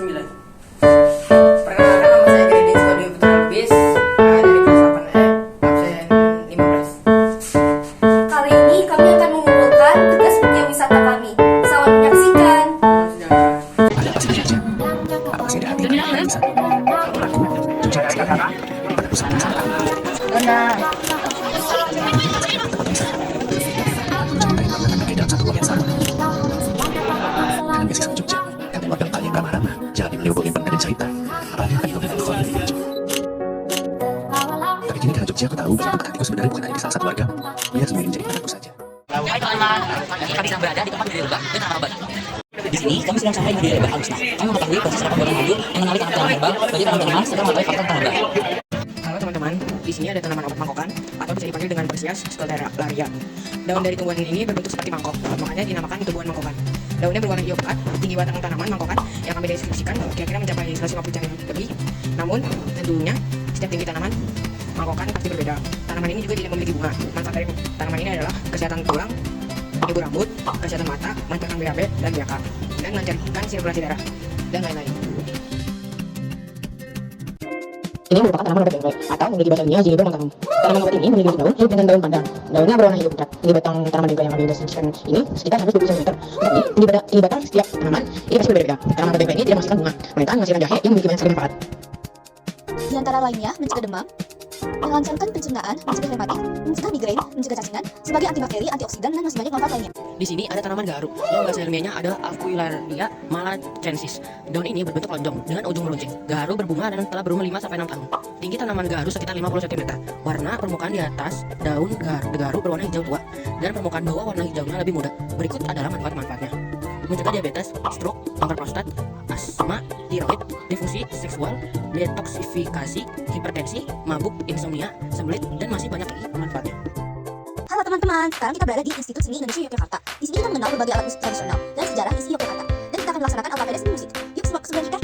9. Perkenalkan, nama saya Gredi Skodio Putra Lubis dari kelas 8E, absen 15. Kali ini kami akan mengumpulkan tugas dunia wisata kami. Selamat menyaksikan. Pada pasti saja. Apa masih ada hati yang bisa? Aku, Jogja sekarang pada pusat wisata. Tempat wisata. Mencintai makanan bagi dalam satu ruang yang sama. Dengan beasiswa Jogja, kalian warga lokal yang ramah-ramah, jadi beliau boleh dan cerita. Apalagi akan hidup dengan Tuhan di Jogja. Tapi kini karena Jogja, aku tahu bahwa tempat hatiku sebenarnya bukan hanya di salah satu warga. Ia sendiri menjadi anakku saja. Hai teman-teman, kami sedang berada di tempat budidaya lebah dan tanaman obat. Di sini kami sedang sampai di budidaya lebah Alusna. Kami mengetahui proses rapat buatan hadir yang mengenali tanaman herbal bagi teman-teman serta mengetahui fakta tentang herbal. Halo teman-teman, di sini ada tanaman obat mangkokan atau bisa dipanggil dengan Persias sclerotia. Daun dari tumbuhan ini berbentuk seperti mangkok, makanya dinamakan tumbuhan mangkokan. Daunnya berwarna hijau pekat, tinggi batang tanaman mangkokan yang kami deskripsikan kira-kira mencapai 150 cm lebih. Namun tentunya setiap tinggi tanaman mangkokan pasti berbeda. Tanaman ini juga tidak memiliki bunga. Manfaat dari tanaman ini adalah kesehatan tulang, ibu rambut, kesehatan mata, mencegah BAB dan BAK, dan melancarkan sirkulasi darah dan lain-lain. Ini merupakan tanaman obat bengkok atau memiliki bahasa ilmiah Juniper montanum. Tanaman obat ini memiliki daun hidup dengan daun pandan. Daunnya berwarna hijau pucat. Tinggi batang tanaman bengkok yang kami deskripsikan ini sekitar 120 cm. Tapi tinggi batang setiap tanaman ini pasti berbeda. Tanaman obat bengkok ini tidak menghasilkan bunga, melainkan menghasilkan jahe yang memiliki banyak sekali manfaat. Di antara lainnya mencegah demam, melancarkan pencernaan, mencegah rematik, mencegah migrain, mencegah cacingan, sebagai antibakteri, antioksidan, dan masih banyak manfaat lainnya. Di sini ada tanaman garu yang bahasa ilmiahnya adalah Aquilaria malachensis. Daun ini berbentuk lonjong dengan ujung meruncing. Garu berbunga dan telah berumur 5-6 tahun. Tinggi tanaman garu sekitar 50 cm. Warna permukaan di atas daun garu berwarna hijau tua dan permukaan bawah warna hijaunya lebih muda. Berikut adalah manfaat-manfaatnya: mencegah diabetes, stroke, kanker prostat, asma, tiroid, difungsi seksual, detoksifikasi, hipertensi, mabuk, insomnia, sembelit, dan masih banyak lagi manfaatnya. Halo teman-teman, sekarang kita berada di Institut Seni Indonesia Yogyakarta. Di sini kita mengenal berbagai alat musik tradisional dan sejarah isi Yogyakarta. Dan kita akan melaksanakan alfabet seni musik. Yuk simak sebelah kita.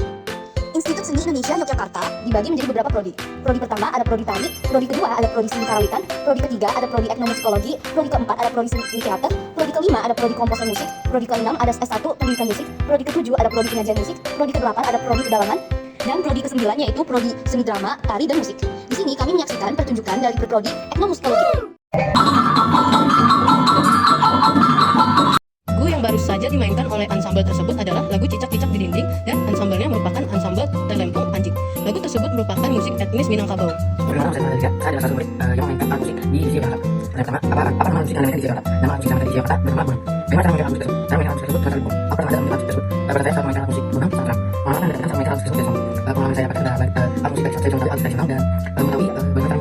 Institut Seni Indonesia Yogyakarta dibagi menjadi beberapa prodi. Prodi pertama ada prodi tari, prodi kedua ada prodi seni karawitan, prodi ketiga ada prodi etnomusikologi, prodi keempat ada prodi seni teater, prodi kelima ada prodi komposer musik, prodi keenam ada S1 pendidikan musik, prodi ketujuh ada prodi penyajian musik, prodi kedelapan ada prodi pedalaman, dan prodi ke-9 yaitu prodi seni drama, tari, dan musik. Di sini kami menyaksikan pertunjukan dari prodi etnomusikologi. Lagu yang baru saja dimainkan oleh ansambel tersebut adalah lagu Cicak-Cicak di Dinding, dan ansambelnya merupakan ansambel Telempong Anjing. Lagu tersebut merupakan musik etnis Minangkabau. Perkenalkan, saya Malaysia. Saya adalah satu murid yang memainkan alat musik di isi Yogyakarta. Pertama, apa nama musik yang dimainkan di isi Yogyakarta? Nama alat musik yang ada di isi Yogyakarta bernama Bunang. Bagaimana cara memainkan alat musik tersebut? Cara memainkan alat musik tersebut adalah Telempong. Apa pernah ada memainkan alat musik tersebut? Pada saya saat memainkan alat musik Bunang sangat terang. Pengalaman dan cara memainkan alat musik tersebut tidak sama. Pengalaman saya adalah alat musik saya contoh alat tradisional dan mengetahui bagaimana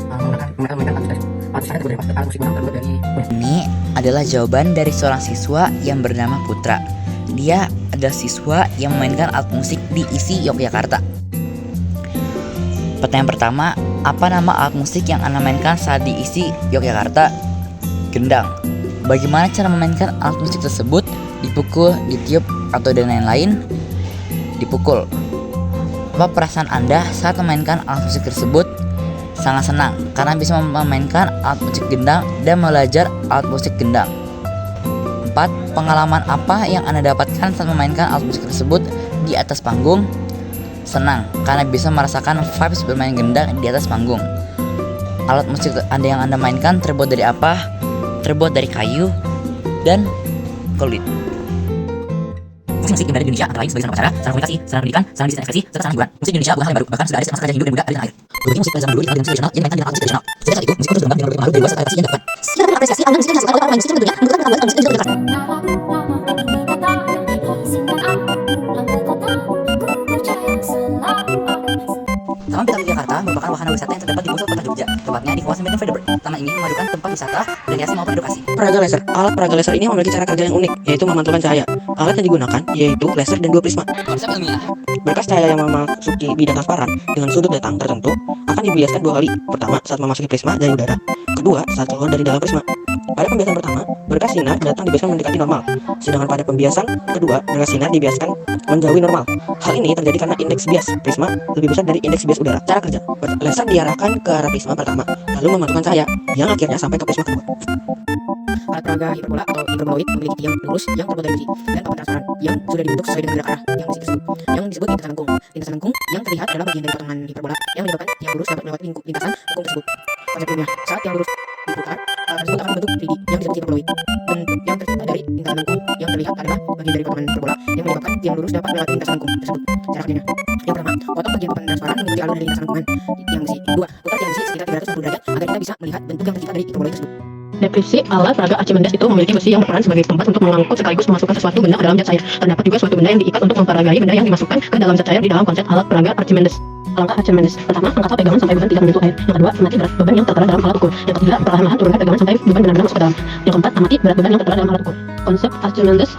memainkan alat musik tersebut. Alat saya beberapa alat musik Bunang terbuat dari Bunang. Ini adalah jawaban dari seorang siswa yang bernama Putra. Dia adalah siswa yang memainkan alat musik di isi Yogyakarta. Pertanyaan pertama, apa nama alat musik yang Anda mainkan saat di isi Yogyakarta? Gendang. Bagaimana cara memainkan alat musik tersebut? Dipukul, ditiup, atau dan lain-lain? Dipukul. Apa perasaan Anda saat memainkan alat musik tersebut? Sangat senang karena bisa memainkan alat musik gendang dan belajar alat musik gendang. 4. Pengalaman apa yang Anda dapatkan saat memainkan alat musik tersebut di atas panggung? Senang karena bisa merasakan vibes bermain gendang di atas panggung. Alat musik yang Anda mainkan terbuat dari apa? Terbuat dari kayu dan kulit. Musik yang berada di Indonesia antara lain sebagai sarana upacara, sarana komunikasi, sarana pendidikan, sarana desain ekspresi, serta sarana hiburan. Musik di Indonesia bukan hal yang baru, bahkan sudah ada sejak masa kerajaan Hindu dan Buddha dari tanah air. Berbagai musik pada zaman dulu dikenal dengan musik tradisional yang dimainkan dengan alat musik tradisional. Sejak saat itu, musik terus berkembang dengan berbagai pengaruh dari luar serta adaptasi yang dilakukan. Kita mengapresiasi alunan musik yang dihasilkan oleh para pemain musik tentunya menunjukkan ketahuan musik yang juga Taman Petani Jakarta merupakan wahana wisata yang terdapat di pusat kota Jogja, tepatnya di kawasan Medan Federberg. Taman ini memadukan tempat wisata, rekreasi maupun edukasi. Peraga laser. Alat peraga laser ini memiliki cara kerja yang unik, yaitu memantulkan cahaya. Alat yang digunakan yaitu laser dan 2 prisma. Konsep ilmiah. Berkas cahaya yang memasuki bidang transparan dengan sudut datang tertentu akan dibiaskan 2 kali. Pertama, saat memasuki prisma dari udara. Kedua, saat keluar dari dalam prisma. Pada pembiasan pertama, berkas sinar datang dibiaskan mendekati normal. Sedangkan pada pembiasan kedua, berkas sinar dibiaskan menjauhi normal. Hal ini terjadi karena indeks bias prisma lebih besar dari indeks bias udara. Cara kerja: laser diarahkan ke arah prisma pertama, lalu memantulkan cahaya yang akhirnya sampai ke prisma kedua. Alat peraga hiperbola atau hiperboloid memiliti tiang lurus yang terbuat dari besi dan papan transparan yang sudah dibentuk sesuai dengan gerak arah yang besi tersebut, yang disebut lintasan lengkung. Lintasan lengkung yang terlihat adalah bagian dari potongan hiperbola yang menyebabkan tiang lurus dapat melewati lintasan lengkung tersebut. Konsep ilmiah: saat tiang lurus diputar, alat tersebut akan membentuk 3D yang disebut hiperboloid. Bentuk yang tercipta dari lintasan lengkung yang terlihat adalah bagian dari potongan hiperbola yang menyebabkan tiang lurus dapat melewati lintasan lengkung tersebut. Cara kerjanya: yang pertama, potong bagian papan transparan mengikuti alur dari lintasan lengkungan tiang besi. Dua, putar tiang besi sekitar 360 derajat agar kita bisa melihat bentuk yang tercipta dari hiperboloid tersebut. Deskripsi alat peraga Archimedes itu memiliki besi yang berperan sebagai tempat untuk mengangkut sekaligus memasukkan sesuatu benda ke dalam zat cair. Terdapat juga suatu benda yang diikat untuk memperagai benda yang dimasukkan ke dalam zat cair di dalam konsep alat peraga Archimedes. Langkah Archimedes: pertama, angkatlah pegangan sampai beban tidak menyentuh air. Yang kedua, amati berat beban yang tertera dalam alat ukur. Yang ketiga, perlahan-lahan turunkan pegangan sampai beban benar-benar masuk ke dalam. Yang keempat, amati berat beban yang tertera dalam alat ukur. Konsep Archimedes: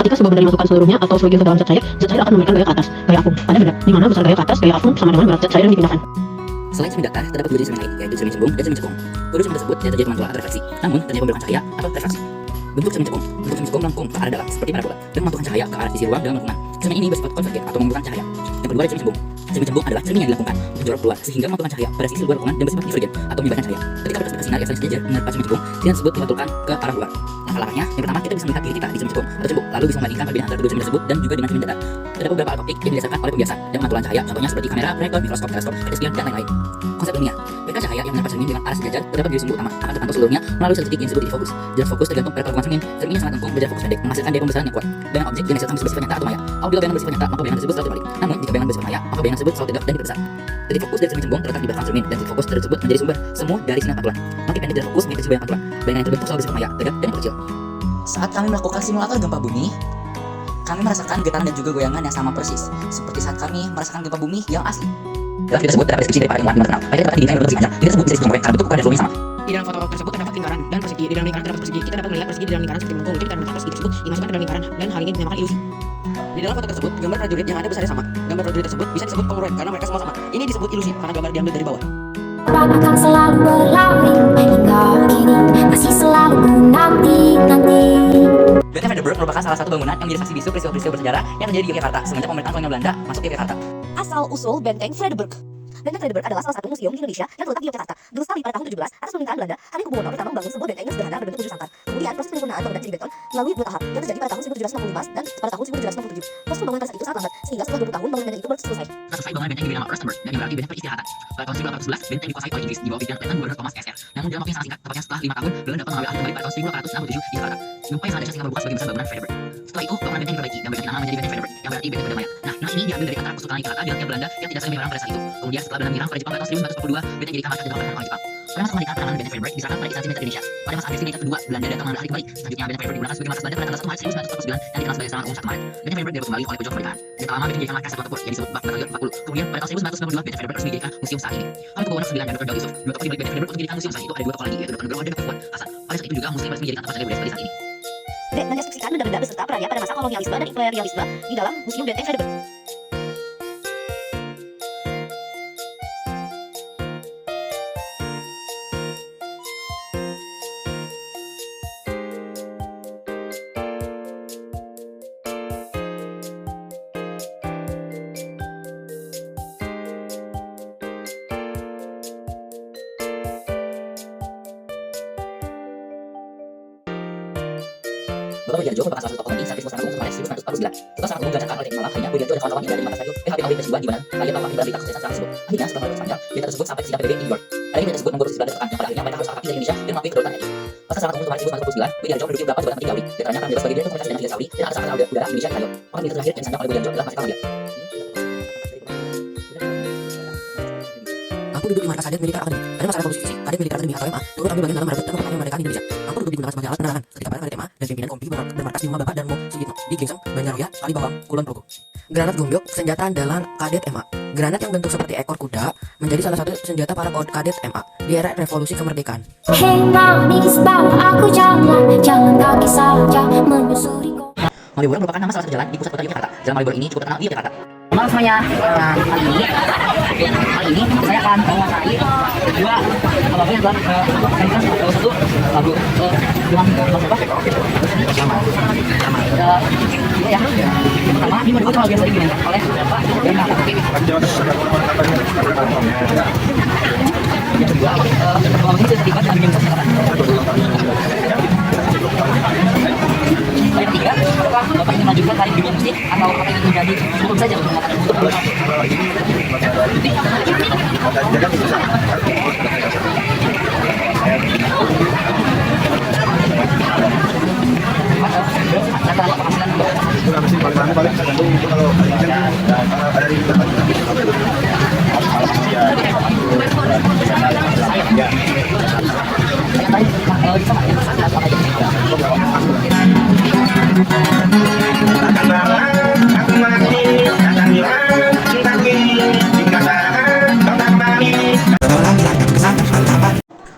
ketika sebuah benda dimasukkan seluruhnya atau sebagian ke dalam zat cair akan memberikan gaya ke atas, gaya apung, pada benda, di mana besar gaya ke atas, gaya apung sama dengan berat zat cair yang dipindahkan. Selain cermin datar, terdapat dua jenis cermin lain, yaitu cermin cembung dan cermin cekung. Kedua cermin tersebut tidak terjadi pemantulan atau refleksi, namun terjadi pemberongan cahaya atau refraksi. Bentuk cermin cekung: bentuk cermin cekung melengkung ke arah dalam seperti parabola dan memantulkan cahaya ke arah sisi ruang dalam lengkungan. Cermin ini bersifat konvergen atau membutuhkan cahaya. Yang kedua adalah cermin cembung. Cermin cembung adalah cermin yang dilengkungkan menjorok keluar sehingga memantulkan cahaya pada sisi luar lengkungan dan bersifat divergen atau menyebarkan cahaya. Ketika berkas sinar yang saling sejajar menerpa cermin cembung, sinar tersebut dimantulkan ke arah luar. Langkah-langkahnya: yang pertama, kita bisa melihat diri kita di cermin cekung atau cembung, lalu bisa membandingkan perbedaan antara kedua cermin tersebut dan juga dengan cermin datar. Terdapat beberapa alat optik yang didasarkan oleh pembiasan dan pemantulan cahaya, contohnya seperti kamera, proyektor, mikroskop, teleskop, spion, dan lain-lain. Konsep ilmiah: beda cahaya yang menerpa cermin dengan arah sejajar terdapat di sumbu utama akan terpantau seluruhnya melalui sel titik yang disebut titik fokus. Jarak fokus tergantung pada perlakuan cermin. Cermin yang sangat lengkung berjarak fokus pendek menghasilkan daya pembesaran yang kuat. Bayangan objek yang dihasilkan bersifat nyata atau maya. Apabila bayangan bersifat nyata, maka bayangan tersebut selalu terbalik. Namun jika bayangan bersifat maya, maka bayangan tersebut selalu tegak dan diperbesar. Titik fokus dari cermin cembung terletak di belakang cermin dan titik fokus tersebut menjadi sumber semu dari sinar pantulan. Makin pendek jarak fokus, mengikuti bayangan pantulan. Bayangan yang terbentuk selalu bersifat maya, tegak dan kecil. Saat kami melakukan simulator gempa bumi, kami merasakan getaran dan juga goyangan yang sama persis, seperti saat kami merasakan gempa bumi yang asli. Dalam video tersebut terdapat deskripsi dari para ilmuwan yang terkenal. Mereka dapat dinding yang berbentuk panjang. Video tersebut bisa disebut karena bentuk ukuran dan volume sama. Di dalam foto tersebut terdapat lingkaran dan persegi. Di dalam lingkaran terdapat persegi. Kita dapat melihat persegi di dalam lingkaran seperti melengkung. Kita dapat melihat persegi tersebut dimasukkan ke dalam lingkaran dan hal ini dinamakan ilusi. Di dalam foto tersebut, gambar prajurit yang ada besarnya sama. Gambar prajurit tersebut bisa disebut kongruent karena mereka semua sama. Ini disebut ilusi karena gambar diambil dari bawah. Akan selalu berlari hingga kini masih selalu menanti-nanti. Benteng Frederiksberg merupakan salah satu bangunan yang menjadi saksi bisu peristiwa-peristiwa bersejarah yang terjadi di Yogyakarta semenjak pemerintahan kolonial Belanda masuk ke Yogyakarta. Asal-usul Benteng Frederiksberg. Benteng Frederiksberg adalah salah satu museum di Indonesia yang terletak di Yogyakarta. Dilestari pada tahun 17 atas pemerintahan Belanda, Hamengkubuwono pertama membangun sebuah benteng yang sederhana berbentuk 7 sangkar. Kemudian proses penyempurnaan bangunan jadi beton melalui 2 tahap yang terjadi pada tahun 1765 dan pada tahun 1767. Proses pembangunan pada saat itu sangat lambat, sehingga setelah 20 tahun bangunan benteng itu baru selesai. Setelah selesai bangunan benteng diberi nama Rustenburg dan berarti benteng peristirahatan. Pada tahun 1811, benteng dikuasai oleh Inggris di bawah pimpinan Letnan Gubernur Thomas SR. Namun dalam waktu yang sangat singkat, tepatnya setelah 5 tahun, Belanda dapat mengambil alih kembali pada tahun 1867 di Jakarta. Gempa yang sangat dahsyat sehingga membuka sebagian besar bangunan Frederiksberg. Setelah itu, bangunan benteng diperbaiki dan berganti nama menjadi benteng Frederiksberg, yang berarti benteng perdamaian. Nah, nama ini diambil dari antara kesultanan Yogyakarta di rakyat Belanda yang tidak saling menyerang pada saat itu. Kemudian setelah Belanda menyerang pada Jepang pada tahun 1942, benteng jadi kamar katedral oleh Jepang. Pada masa kemerdekaan penanganan benteng Frederiksberg diserahkan pada istana Indonesia. Pada masa anneksi militer kedua, Belanda datang mengambil alih kembali. Selanjutnya benteng Frederiksberg digunakan sebagai markas Belanda pada tanggal 1 Maret 1949 yang dikenal sebagai serangan umum 1 Maret. Benteng Frederiksberg direbut kembali oleh pejuang kemerdekaan. Dan tak lama benteng dijadikan markas satuan tempur yang disebut Bak Batalion 40. Kemudian pada tahun 1992 benteng Frederiksberg resmi dijadikan museum saat ini. Oleh Kepulauan 9 dan Dr. Daud Yusuf, dua tokoh dibalik benteng Frederiksberg untuk dijadikan museum saat itu ada 2 tokoh lagi, yaitu Dr. Nugroho dan Dr. Fuad Hasan. Pada saat itu juga museum resmi dijadikan tempat jaga budaya seperti saat ini. Mendestruksikan benda-benda beserta perannya pada masa kolonialisme dan imperialisme di dalam Museum Benteng Frederiksberg. Bapak Widiarjo merupakan salah satu tokoh penting saat peristiwa Serangan Umum pada 1949. Setelah Serangan Umum dilancarkan oleh Malang, akhirnya Widiarjo dan kawan-kawan hindari rumah radio PHP Audi Persibua di mana kalian melakukan hindari berita kesuksesan serangan tersebut. Akhirnya setelah melalui panjang, berita tersebut sampai ke sidang PBB di New York. Adanya berita tersebut membuat Belanda tertekan yang pada akhirnya mereka harus angkat dari Indonesia dan mengakui kedaulatan RI. Pasca Serangan Umum kemarin 1949, Widiarjo menduduki beberapa jabatan penting di Audi. Di antaranya akan bebas sebagai direktur komunikasi dan Saudi dan ada angkatan udara Indonesia di Cairo. Maka berita terakhir yang disampaikan oleh Widiarjo adalah Marsikal Mulia. Aku duduk di markas Kadet Militer Akademi. Pada masa revolusi fisik, Kadet Militer Akademi atau MA turut ambil bagian dalam merebut dan mempertahankan kemerdekaan Indonesia. Aku duduk digunakan sebagai alat penerangan ketika para Kadet MA dan pimpinan Kompi bermarkas di rumah Bapak dan Mo Sugitno di Gingseng, Banjaraya, Kalibawang, Kulon Progo. Granat gombyok, senjata andalan Kadet MA. Granat yang bentuk seperti ekor kuda menjadi salah satu senjata para Kadet MA di era revolusi kemerdekaan. Hey manis bawa aku jalan kaki saja menyusuri kota. Malioboro merupakan nama salah satu jalan di pusat kota Yogyakarta. Jalan Malioboro ini cukup terkenal di Yogyakarta. Malam semuanya, kali ini saya akan menguasai dua lagu yang telah satu lagu dengan berapa? Sama. Ya. Pertama ini menurut lagu yang sering dimainkan oleh Bapak dan Bapak. Yang kedua, lagu ini terlibat dengan game ingin melanjutkan karir dunia musik atau apa ingin menjadi cukup saja untuk mengatakan untuk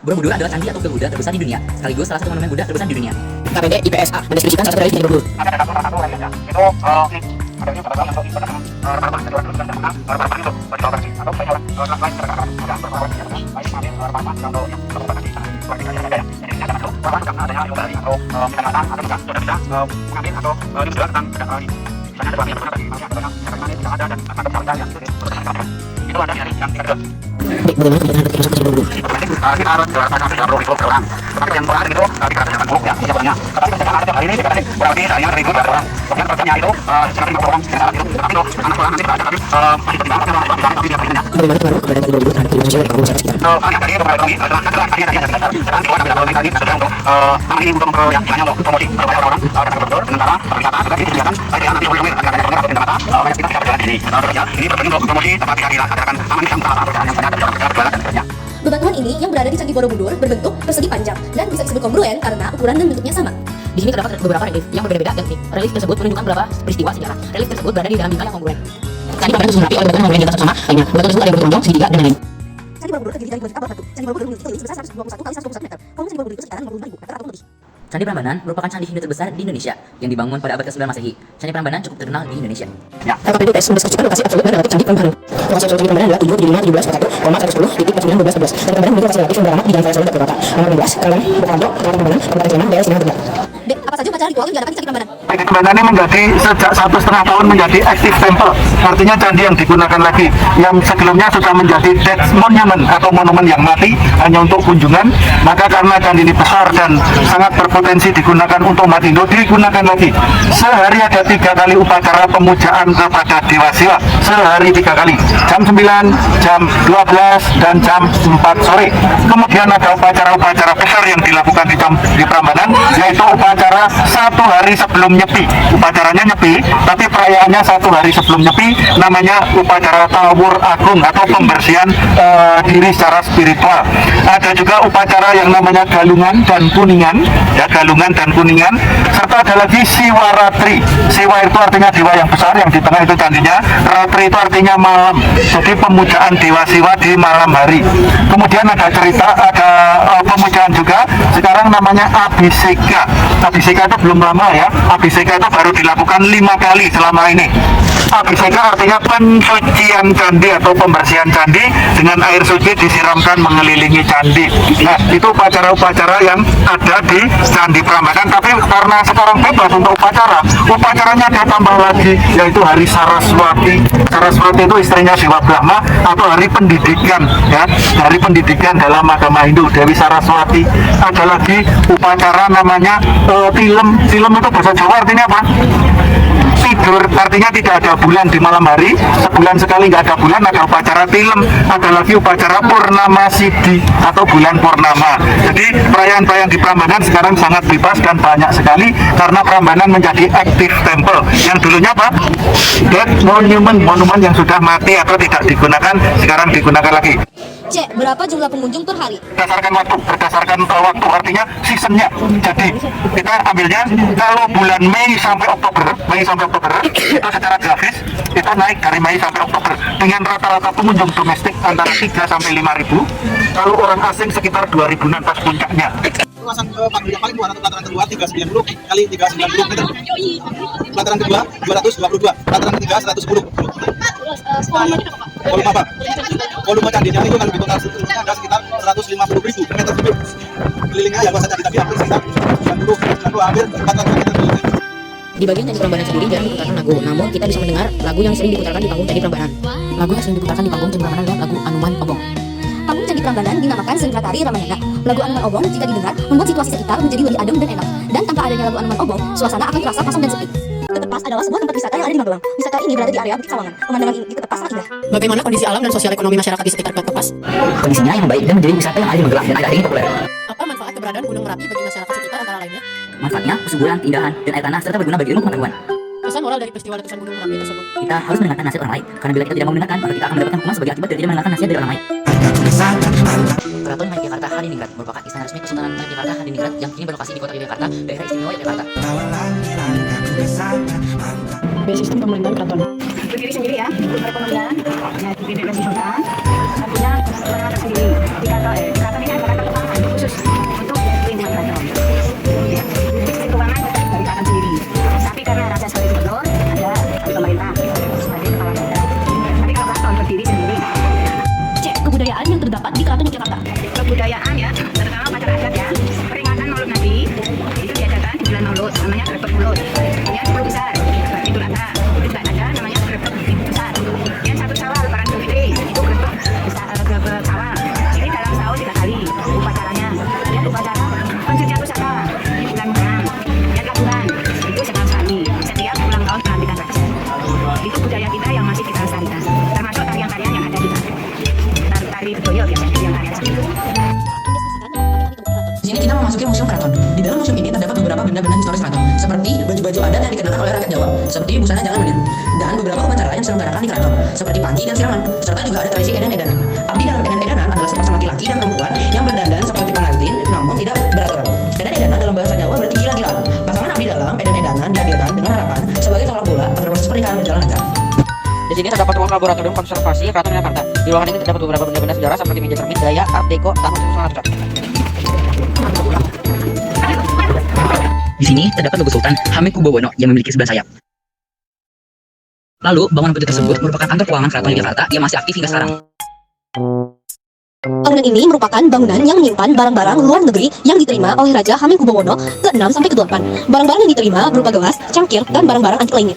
Borobudur adalah candi atau Buddha terbesar di dunia, sekaligus salah satu monumen Buddha terbesar di dunia. KPD IPSA mendeskripsikan salah satu relik di Borobudur. Bagaimana kebetulan masuk ke Borobudur? Kita harus jelaskan tidak perlu ikut orang. Tetapi yang terakhir itu dikatakan buruk ya jawabannya. Tetapi ketika ada hari ini dikatakan berarti hanya 1.200 orang. Kemudian kerjanya itu sekitar 50 orang yang saat itu. Tetapi itu anak sekolah nanti tidak ada tapi masih pertimbangan karena orang tidak tapi dia berikannya. Bagaimana pengaruh keberadaan di Borobudur terhadap kehidupan sosial dan ekonomi sekitar? Karena tadi itu kembali lagi adalah tadi yang dasar. Sekarang kita tidak perlu lagi adalah untuk nama ini untuk yang istilahnya untuk promosi supaya orang-orang datang ke Borobudur sementara perwisata juga disediakan ada nanti boleh ada mata banyak kita bisa berjalan di sini. Ini berpenting untuk promosi tempat keadilan akan aman di tempat perjalanan yang banyak dan berjalan dan sebagainya. Bebatuan ini yang berada di Candi Borobudur berbentuk persegi panjang dan bisa disebut kongruen karena ukuran dan bentuknya sama. Di sini terdapat beberapa relief yang berbeda-beda dan unik. Relief tersebut menunjukkan beberapa peristiwa sejarah. Relief tersebut berada di dalam bingkai yang kongruen. Candi Prambanan disusun rapi oleh batuan kongruen di atas sama lainnya. Batu tersebut ada yang bergelombang, segitiga, dan lain-lain. Candi Borobudur terdiri dari 2 juta buah batu. Candi Borobudur memiliki keliling sebesar 121 kali 121 meter. Volume Candi Borobudur itu sekitaran 55.000 meter atau lebih. Candi Prambanan merupakan candi Hindu terbesar di Indonesia yang dibangun pada abad ke-9 Masehi. Candi Prambanan cukup terkenal di Indonesia. KPD tes mendeskripsikan lokasi absolut dan relatif Candi Prambanan. Lokasi absolut Candi Prambanan adalah 7, 75, 17, 41, 110, 49, 12, 11. Candi Prambanan memiliki lokasi relatif yang beramat di Jalan Raya Solo, Jakarta. Nomor 16, Kalang, Bukando, Kabupaten Prambanan, Kabupaten Sleman, daerah Istimewa Jogja. Dek, apa saja upacara ritual yang diadakan di Candi Prambanan? Prambanan ini menjadi sejak 1,5 tahun menjadi active temple, artinya candi yang digunakan lagi. Yang sebelumnya sudah menjadi dead monument atau monumen yang mati hanya untuk kunjungan. Maka karena candi ini besar dan sangat berpotensi digunakan untuk umat Hindu, digunakan lagi. Sehari ada 3 kali upacara pemujaan kepada Dewa Siwa. Sehari 3 kali, jam 9, jam 12, dan jam 4 sore. Kemudian ada upacara-upacara besar yang dilakukan di Prambanan, yaitu upacara 1 hari sebelum Nyepi. Upacaranya Nyepi, tapi perayaannya 1 hari sebelum Nyepi, namanya upacara Tawur Agung atau pembersihan diri secara spiritual. Ada juga upacara yang namanya Galungan dan Kuningan, ya, Galungan dan Kuningan, serta ada lagi Siwaratri. Siwa itu artinya dewa yang besar, yang di tengah itu candinya. Ratri itu artinya malam, jadi pemujaan Dewa Siwa di malam hari. Kemudian ada cerita, ada pemujaan juga sekarang namanya Abhiseka. Abhiseka itu belum lama ya, Abhiseka itu baru dilakukan 5 kali selama ini. Abhiseka artinya pensucian candi atau pembersihan candi dengan air suci disiramkan mengelilingi candi. Nah, itu upacara-upacara yang ada di Candi Prambanan. Tapi karena sekarang bebas untuk upacaranya ada tambah lagi, yaitu Hari Saraswati. Saraswati itu istrinya Dewa Brahma atau hari pendidikan, ya, hari pendidikan dalam agama Hindu, Dewi Saraswati. Ada lagi upacara namanya tilem. Tilem itu bahasa Jawa artinya apa? Tidur, artinya tidak ada bulan di malam hari, sebulan sekali nggak ada bulan, ada upacara tilem. Ada lagi upacara Purnama Sidi atau bulan purnama. Jadi perayaan-perayaan di Prambanan sekarang sangat bebas dan banyak sekali karena Prambanan menjadi active temple. Yang dulunya apa? Dead monument, monumen yang sudah mati atau tidak digunakan, sekarang digunakan lagi. C. Berapa jumlah pengunjung per hari? Berdasarkan waktu artinya seasonnya. Jadi kita ambilnya kalau bulan Mei sampai Oktober itu secara grafis itu naik dari Mei sampai Oktober dengan rata-rata pengunjung domestik antara 3 sampai 5.000. Kalau orang asing sekitar 2.000-an pas puncaknya. Luasan pagar yang paling luas atau pelataran kedua 390 kali 390 meter. Pelataran kedua 222, pelataran ketiga 110. Volume apa? Volume candinya itu kalau ditotal seluruhnya ada sekitar 150.000 meter kubik. Kelilingnya yang luasan candi tapi hampir sekitar 90 hampir 400 meter kubik. Di bagian Candi Prambanan sendiri jarang diputarkan lagu, namun kita bisa mendengar lagu yang sering diputarkan di panggung Candi Prambanan. Lagu yang sering diputarkan di panggung Candi Prambanan adalah lagu Anuman Obong. Panggung Candi Prambanan dinamakan Sengkratari Ramayana. Lagu Anuman Obong jika didengar membuat situasi sekitar menjadi lebih adem dan enak. Dan tanpa adanya lagu Anuman Obong, suasana akan terasa kosong dan sepi. Tetap pas adalah sebuah tempat wisata yang ada di Magelang. Wisata ini berada di area Bukit Sawangan. Pemandangan di Ketepas sangat indah. Bagaimana kondisi alam dan sosial ekonomi masyarakat di sekitar Ketepas? Kondisinya yang baik dan menjadi wisata yang ada di Magelang dan akhir-akhir ini populer. Apa manfaat keberadaan Gunung Merapi bagi masyarakat sekitar antara lainnya? Manfaatnya kesuburan, keindahan, dan air tanah serta berguna bagi ilmu pengetahuan. Pesan moral dari peristiwa letusan Gunung Merapi tersebut. Kita harus mendengarkan nasihat orang lain, karena bila kita tidak mau mendengarkan, maka kita akan mendapatkan hukuman sebagai akibat dari tidak mendengarkan nasihat dari orang lain. Keraton Yogyakarta Hadiningrat merupakan istana resmi Kesultanan Yogyakarta Hadiningrat yang kini berlokasi di kota Yogyakarta, daerah istimewa Yogyakarta. Biaya sistem pemerintahan keraton. Berdiri sendiri ya, untuk perekonomian, ya dibebasin sultan. Artinya masyarakat sendiri. Di keraton ini ada keraton keuangan khusus untuk pimpinan keraton. Sistem keuangan dari keraton sendiri. Tapi karena raja sebagai gubernur, ada pemerintah sebagai kepala daerah. Tapi kalau keraton berdiri sendiri. Cek kebudayaan yang terdapat di Keraton Yogyakarta. Kebudayaan ya, terutama upacara adat ya. Peringatan Maulud Nabi itu diadakan di bulan Maulud, namanya Grebek Maulud. Kemudian 10 besar, Idul Adha, itu juga ada namanya Grebek besar. Yang 1 Syawal, Lebaran Idul Fitri, itu Grebek besar, Grebek Syawal. Ini dalam setahun 3 kali upacaranya. Dan upacara pencucian pusaka di bulan Muharram. Yang labuhan itu setahun sekali. Setiap ulang tahun pelantikan raja. Itu budaya kita yang masih kita lestarikan. Termasuk tarian-tarian yang ada kita. Tari Bedoyo biasanya yang tarian sakit. Di sini kita memasuki Museum Keraton. Di dalam museum ini terdapat beberapa benda-benda historis keraton, seperti baju-baju adat yang dikenakan oleh rakyat Jawa, seperti busana jangan menir, dan beberapa upacara yang diselenggarakan di keraton, seperti panggi dan siraman, serta juga ada tradisi edan-edanan. Abdi dalam edan-edanan adalah sepasang laki-laki dan perempuan yang berdandan seperti pengantin, namun tidak beraturan. Edan-edanan dalam bahasa Jawa berarti gila-gilaan. Pasangan abdi dalam edan-edanan dihadirkan dengan harapan sebagai tolak bola agar proses pernikahan berjalan lancar. Di sini terdapat ruang laboratorium konservasi Keraton Yogyakarta. Di ruangan ini terdapat beberapa benda-benda sejarah seperti meja cermin gaya Art Deco tahun 1900. Di sini terdapat logo Sultan Hamengkubuwono yang memiliki 11 sayap. Lalu, bangunan putih tersebut merupakan kantor keuangan Keraton Yogyakarta yang masih aktif hingga sekarang. Bangunan ini merupakan bangunan yang menyimpan barang-barang luar negeri yang diterima oleh Raja Hamengkubuwono ke-6 sampai ke-8. Barang-barang yang diterima berupa gelas, cangkir, dan barang-barang antik lainnya.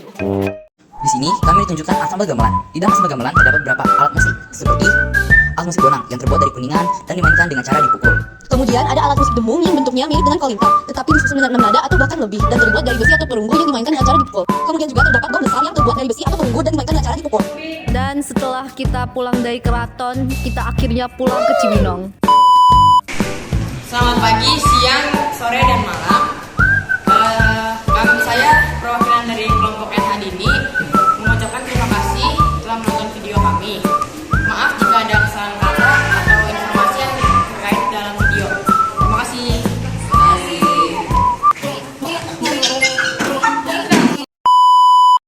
Di sini kami ditunjukkan ansambel gamelan. Di dalam ansambel gamelan terdapat beberapa alat musik seperti alat musik bonang yang terbuat dari kuningan dan dimainkan dengan cara dipukul. Kemudian ada alat musik demung yang bentuknya mirip dengan kolintang, tetapi disusun dengan 6 nada atau bahkan lebih dan terbuat dari besi atau perunggu yang dimainkan dengan cara dipukul. Kemudian juga terdapat gong besar yang terbuat dari besi atau perunggu dan dimainkan dengan cara dipukul. Dan setelah kita pulang dari keraton, kita akhirnya pulang ke Cibinong. Selamat pagi, siang, sore, dan malam. Saya perwakilan dari kelompok NH Dini mengucapkan terima kasih telah menonton video kami. Maaf jika ada kesalahan kata atau informasi yang terkait dalam video.